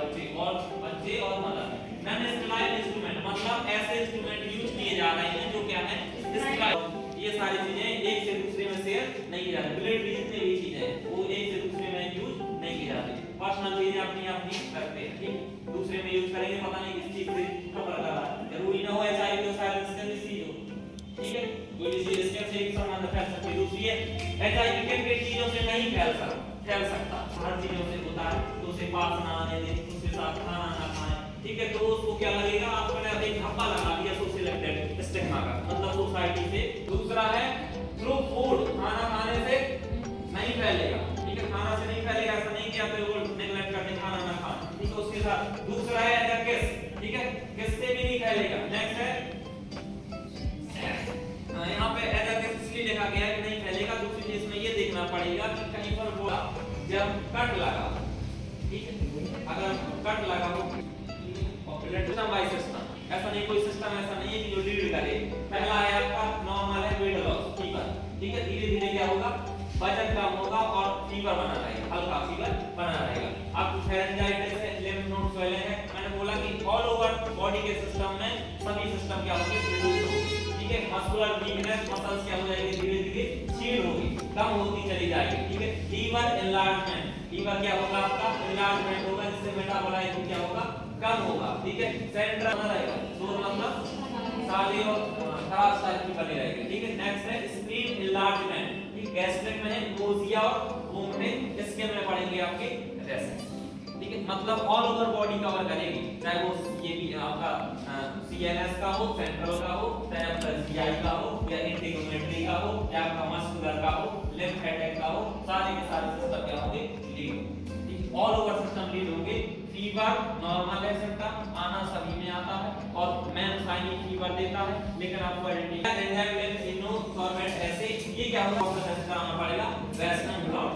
बच्चे और mother. Non sterile instrument मतलब ऐसे इंस्ट्रूमेंट यूज किए जा रहे हैं जो क्या है स्टेराइल। ये सारी चीजें एक से दूसरे में शेयर नहीं की जाती। ब्लड भी जितने भी चीजें हैं वो एक से दूसरे में यूज नहीं की जाती। पर्सनल चीजें अपनी अपनी रखते हैं, ठीक। दूसरे में यूज करेंगे पता नहीं किस चीज से खबर लगा रहा है, जरूरी ना हो एचआईवी और साइलेंस का डिसीज हो, ठीक है। कोई डिसीज इसके से एक संबंध फैल सकती है। दूसरी है एचआईवी किन चीजों से नहीं फैल सकता, हर चीजों से होता है। तो उसे पास ना आने दें, उसके साथ खाना ना खाएं, ठीक है। तो उसको क्या लगेगा, आपने एक धब्बा लगा दिया सोशल स्टिग्मा का, मतलब सोसाइटी से। दूसरा है थ्रू फूड, खाना खाने से नहीं फैलेगा, ठीक है। खाना से नहीं फैलेगा, ऐसा नहीं कि आप बिल्कुल नेग्लेक्ट करते खाना ना खाएं, ठीक है। उसके साथ दूसरा है एज अ किस, ठीक है, किस से भी नहीं फैलेगा। नेक्स्ट है यहाँ पे एज अ किस इसलिए लिखा गया है कि नहीं फैलेगा। दूसरी चीज में ये देखना पड़ेगा कि कहीं पर बोला जब कट लगा, ठीक है, अगर कट लगा हो ब्लड सिस्टम बाय सिस्टम, ऐसा नहीं कोई सिस्टम ऐसा नहीं है कि जो लीड करे। पहला है आपका नॉर्मल है वेट लॉस, फीवर, ठीक है। धीरे धीरे क्या होगा, वजन कम होगा और फीवर बना रहेगा, हल्का फीवर बना रहेगा। आपको फेरेंजाइटिस है, लिम्फ नोड स्वेलिंग है। मैंने बोला कि ऑल ओवर बॉडी के सिस्टम में सभी सिस्टम क्या होंगे, रिड्यूस होंगे, ठीक है। मस्कुलर वीकनेस, मसल्स क्या हो जाएंगे, धीरे धीरे क्षीण होगी, कम होती चली जाएगी, ठीक है। लीवर एनलार्जमेंट, लीवर क्या होगा आपका एनलार्जमेंट होगा, जिससे मेटाबॉलाइज्म क्या होगा, कम होगा, ठीक है। सेंट्रल बना रहेगा, तो मतलब सादी और खराब साइड की बनी रहेगी, ठीक है। नेक्स्ट है स्प्लीन एनलार्जमेंट, ठीक। गैस्ट्रिक में है नोजिया और वोमिटिंग, स्किन में पड़ेंगे आपके रेसेस, ठीक है। मतलब ऑल ओवर बॉडी कवर करेगी, चाहे वो ये भी आपका सीएनएस का हो, सेंट्रल का हो, चाहे आपका जीआई का हो या इंटीग्रोमेट्री का हो या आपका मस्कुलर का हो, लिम्फेटिक का हो, सारे के सारे सिस्टम क्या होंगे, लीड, ठीक। ऑल ओवर सिस्टम लीड होंगे। फीवर नॉर्मल है, सिम्टम आना सभी में आता है और मेन साइन फीवर देता है, लेकिन आपको आइडेंटिटी एंजाइम इनोसॉर्बेंट ऐसे ये क्या होगा, आपको टेस्ट कराना पड़ेगा वेस्टर्न ब्लॉट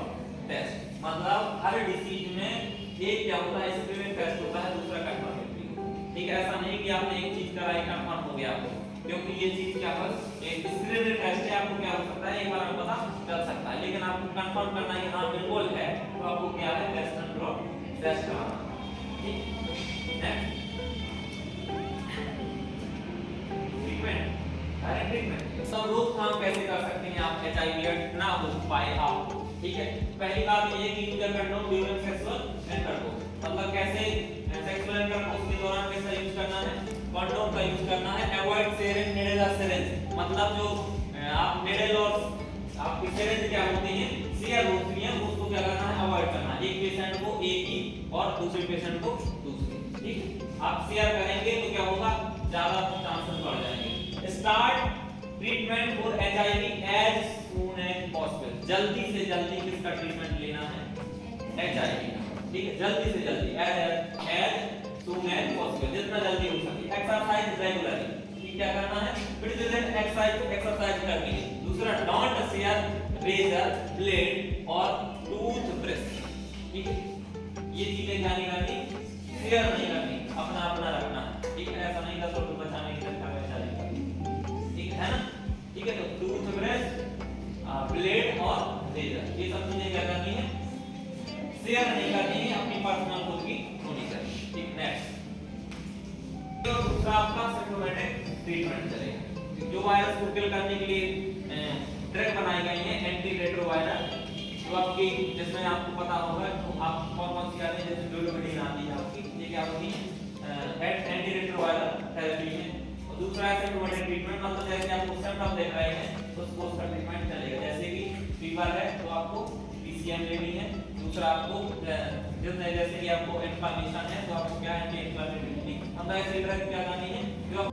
टेस्ट। मतलब हर डिसीज में एक क्या होता है, एक्सपेरिमेंट टेस्ट होता है, दूसरा कंफर्मेटरी, ठीक है। ऐसा नहीं कि आपने एक चीज कराई कंफर्म हो गया आपको, क्योंकि ये चीज क्या है एक एक्सपेरिमेंट टेस्ट है, आपको क्या हो सकता है एक बार में पता चल सकता है, लेकिन आपको कंफर्म करना है कि हां बिल्कुल है, तो आपको क्या है वेस्टर्न ब्लॉट टेस्ट कराना, ठीक। नेक्स्ट ट्रीटमेंट सब रोकथाम कैसे कर सकते हैं आप एचआईवी एड्स ना हो पाए आप, ठीक है। पहली बात ये कि use condom during sexual intercourse, मतलब कैसे सेक्सुअल इंटरकोर्स के दौरान कैसा यूज करना है, कंडोम का यूज करना है। अवॉइड शेयरिंग नीडल और सिरिंज, मतलब जो आप नीडल और आपकी सिरिंज क्या होती है शेयर होती है, उसको क्या करना है, अवॉइड करना है। एक पेशेंट को एक ही और दूसरे पेशेंट को दूसरी, ठीक। आप शेयर करेंगे तो क्या होगा, ज्यादा चांसेस बढ़ जाएंगे। Start treatment for HIV as soon as possible, जल्दी से जल्दी किसका ट्रीटमेंट लेना है, एचआईवी का, ठीक है। जल्दी से जल्दी एज सून एज पॉसिबल, जितना जल्दी हो सके। एक्सरसाइज रेगुलरली, ठीक, क्या करना है, प्रिवेंट एक्सरसाइज करनी है। दूसरा डोंट शेयर रेजर ब्लेड और टूथब्रश, ठीक है। ये चीजें जानी करनी, शेयर नहीं करनी, अपना अपना रखना, ठीक है। ऐसा नहीं 10 रुपए बचाने की चक्कर में चलेगा, ठीक है ना, ठीक है। तो टूथब्रश, ब्लेड और रेजर, ये सब चीजें क्या करनी है, शेयर नहीं करनी है, अपनी पर्सनल खुद की होनी चाहिए, ठीक। नेक्स्ट तो दूसरा आपका सिम्प्टोमेटिक ट्रीटमेंट चलेगा। जो वायरस को किल करने के लिए ड्रग बनाई गई है एंटी रेट्रोवायरल, जो आपकी जिसमें आपको पता होगा तो आप कौन सी आती है, जैसे ग्लूटामाइन आती है आपकी, ये क्या होती है एंटी रेट्रोवायरल थेरेपी है। और दूसरा है सिम्प्टोमेटिक ट्रीटमेंट, मतलब जैसे आप सिम्टम देख रहे हैं तो उसका ट्रीटमेंट चलेगा। जैसे कि फीवर है तो आपको पीसीएम लेनी है। दूसरा आपको जितने जैसे कि आपको इन्फ्लेमेशन है तो आपको क्या एंटी इन्फ्लेमेटरी, हम ऐसे ड्रग क्या करनी है जो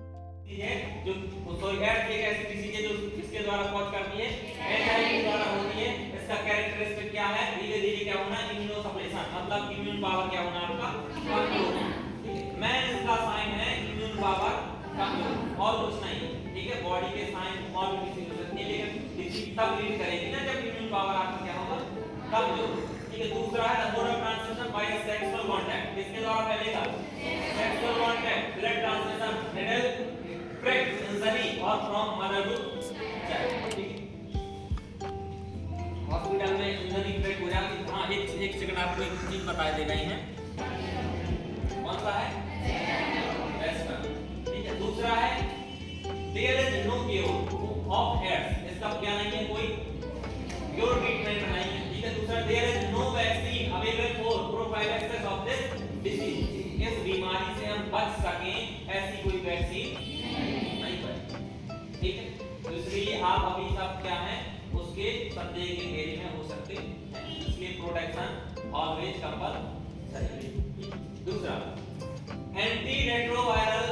जो सॉरी एड एक ऐसी डिसीज है जो इसके द्वारा कॉज करती है, एचआईवी द्वारा होती है। इसका कैरेक्टरिस्टिक क्या है, धीरे धीरे क्या होना, इम्यूनो सप्रेशन, मतलब इम्यून पावर क्या होना आपका कमजोर होना, ठीक है। मैं इसका साइन है इम्यून पावर कमजोर और कुछ नहीं, ठीक है। बॉडी के साइन और भी किसी हो सकती है, लेकिन डिसीज तब लीड करेगी ना जब इम्यून पावर आपका क्या होगा, कमजोर, ठीक है। दूसरा है mode of transmission by sexual contact, किसके द्वारा फैलेगा, sexual contact, blood transmission, needle prick, injury और from mother to child, ठीक है। हॉस्पिटल में इंजरी ब्रेक हो जाती है। हाँ एक सेकंड आपको एक चीज बता दे रहे हैं, कौन सा है? वेस्टर्न। ठीक है, दूसरा है there is no cure of AIDS, इसका क्या नहीं है, कोई क्योर ट्रीटमेंट नहीं है। ठीक है, दूसरा there is no vaccine available for prophylaxis of this disease, इस बीमारी से हम बच सकें ऐसी कोई वैक्सीन नहीं बनी। ठीक है, तो इसलिए आप अभी सब क्या है उसके संदेह के घेरे में हो सकते हैं, इसलिए प्रोटेक्शन ऑलवेज कंपल्सरी। दूसरा एंटी रेट्रोवायरल